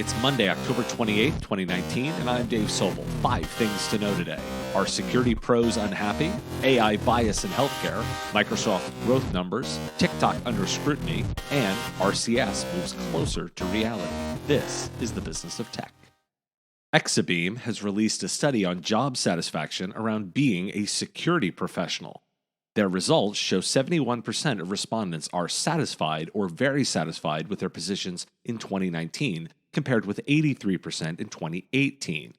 It's Monday, October 28th, 2019, and I'm Dave Sobel. 5 things to know today. Are security pros unhappy? AI bias in healthcare, Microsoft growth numbers, TikTok under scrutiny, and RCS moves closer to reality. This is the business of tech. Exabeam has released a study on job satisfaction around being a security professional. Their results show 71% of respondents are satisfied or very satisfied with their positions in 2019, compared with 83% in 2018.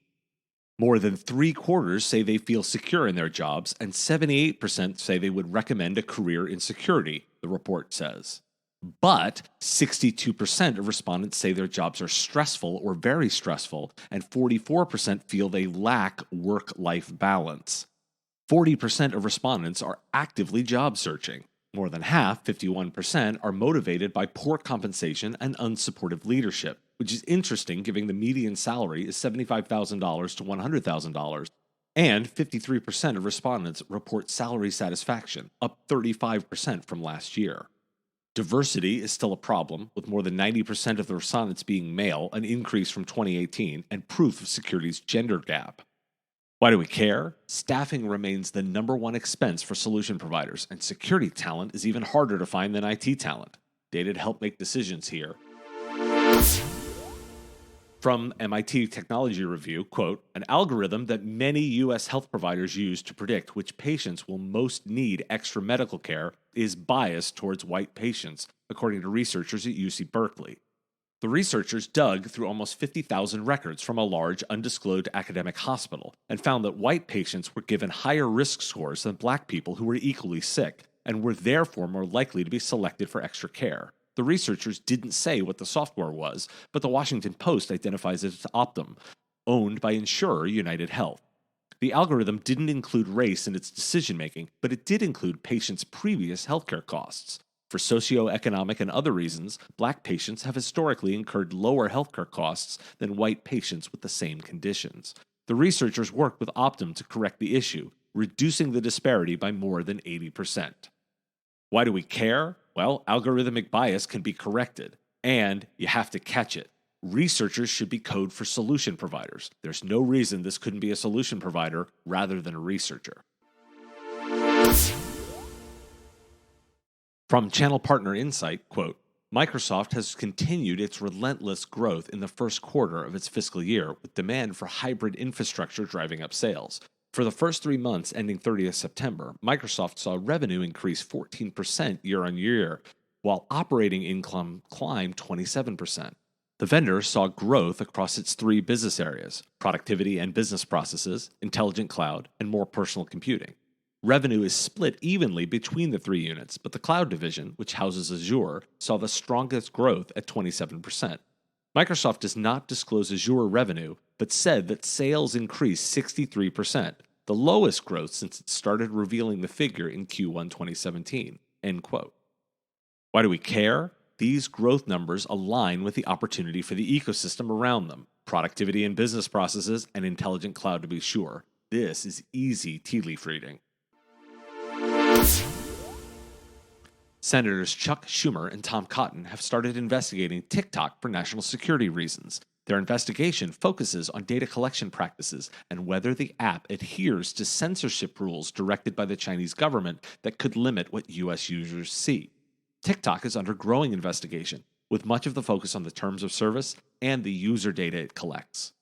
More than 3/4 say they feel secure in their jobs, and 78% say they would recommend a career in security, the report says. But 62% of respondents say their jobs are stressful or very stressful, and 44% feel they lack work-life balance. 40% of respondents are actively job searching. More than half, 51%, are motivated by poor compensation and unsupportive leadership, which is interesting given the median salary is $75,000 to $100,000. And 53% of respondents report salary satisfaction, up 35% from last year. Diversity is still a problem, with more than 90% of the respondents being male, an increase from 2018, and proof of security's gender gap. Why do we care? Staffing remains the number one expense for solution providers, and security talent is even harder to find than IT talent. Data to help make decisions here. From MIT Technology Review, quote, an algorithm that many U.S. health providers use to predict which patients will most need extra medical care is biased towards white patients, according to researchers at UC Berkeley. The researchers dug through almost 50,000 records from a large, undisclosed academic hospital and found that white patients were given higher risk scores than black people who were equally sick and were therefore more likely to be selected for extra care. The researchers didn't say what the software was, but the Washington Post identifies it as Optum, owned by insurer United Health. The algorithm didn't include race in its decision-making, but it did include patients' previous healthcare costs. For socioeconomic and other reasons, black patients have historically incurred lower healthcare costs than white patients with the same conditions. The researchers worked with Optum to correct the issue, reducing the disparity by more than 80%. Why do we care? Well, algorithmic bias can be corrected, and you have to catch it. Researchers should be code for solution providers. There's no reason this couldn't be a solution provider rather than a researcher. From channel partner Insight, quote, Microsoft has continued its relentless growth in the first quarter of its fiscal year, with demand for hybrid infrastructure driving up sales. For the first 3 months ending 30th September, Microsoft saw revenue increase 14% year-on-year, while operating income climbed 27%. The vendor saw growth across its 3 business areas: productivity and business processes, intelligent cloud, and more personal computing. Revenue is split evenly between the 3 units, but the cloud division, which houses Azure, saw the strongest growth at 27%. Microsoft does not disclose Azure revenue, but said that sales increased 63%, the lowest growth since it started revealing the figure in Q1 2017, end quote. Why do we care? These growth numbers align with the opportunity for the ecosystem around them, productivity and business processes, and intelligent cloud to be sure. This is easy tea leaf reading. Senators Chuck Schumer and Tom Cotton have started investigating TikTok for national security reasons. Their investigation focuses on data collection practices and whether the app adheres to censorship rules directed by the Chinese government that could limit what U.S. users see. TikTok is under growing investigation, with much of the focus on the terms of service and the user data it collects.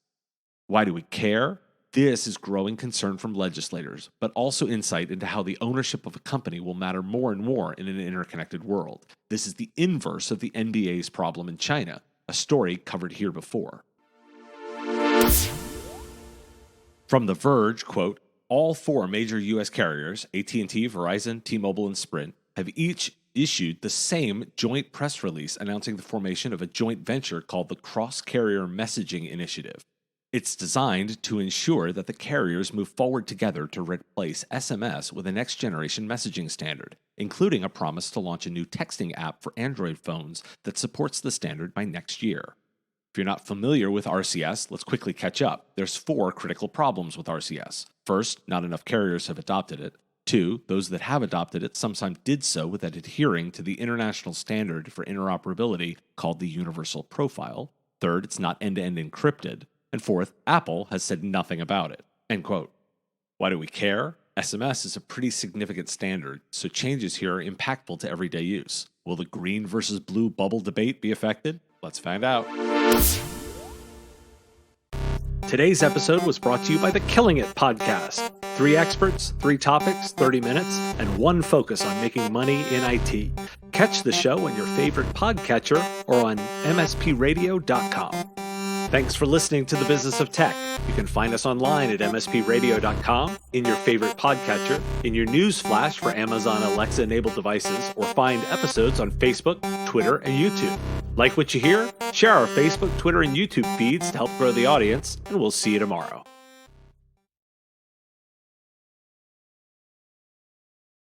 Why do we care? This is growing concern from legislators, but also insight into how the ownership of a company will matter more and more in an interconnected world. This is the inverse of the NBA's problem in China, a story covered here before. From The Verge, quote, all 4 major U.S. carriers, AT&T, Verizon, T-Mobile, and Sprint, have each issued the same joint press release announcing the formation of a joint venture called the Cross-Carrier Messaging Initiative. It's designed to ensure that the carriers move forward together to replace SMS with a next-generation messaging standard, including a promise to launch a new texting app for Android phones that supports the standard by next year. If you're not familiar with RCS, let's quickly catch up. There's 4 critical problems with RCS. First, not enough carriers have adopted it. 2, those that have adopted it sometimes did so without adhering to the international standard for interoperability called the Universal Profile. Third, it's not end-to-end encrypted. And fourth, Apple has said nothing about it. End quote. Why do we care? SMS is a pretty significant standard, so changes here are impactful to everyday use. Will the green versus blue bubble debate be affected? Let's find out. Today's episode was brought to you by the Killing It podcast. 3 experts, 3 topics, 30 minutes, and 1 focus on making money in IT. Catch the show on your favorite podcatcher or on mspradio.com. Thanks for listening to The Business of Tech. You can find us online at mspradio.com, in your favorite podcatcher, in your news flash for Amazon Alexa-enabled devices, or find episodes on Facebook, Twitter, and YouTube. Like what you hear? Share our Facebook, Twitter, and YouTube feeds to help grow the audience, and we'll see you tomorrow.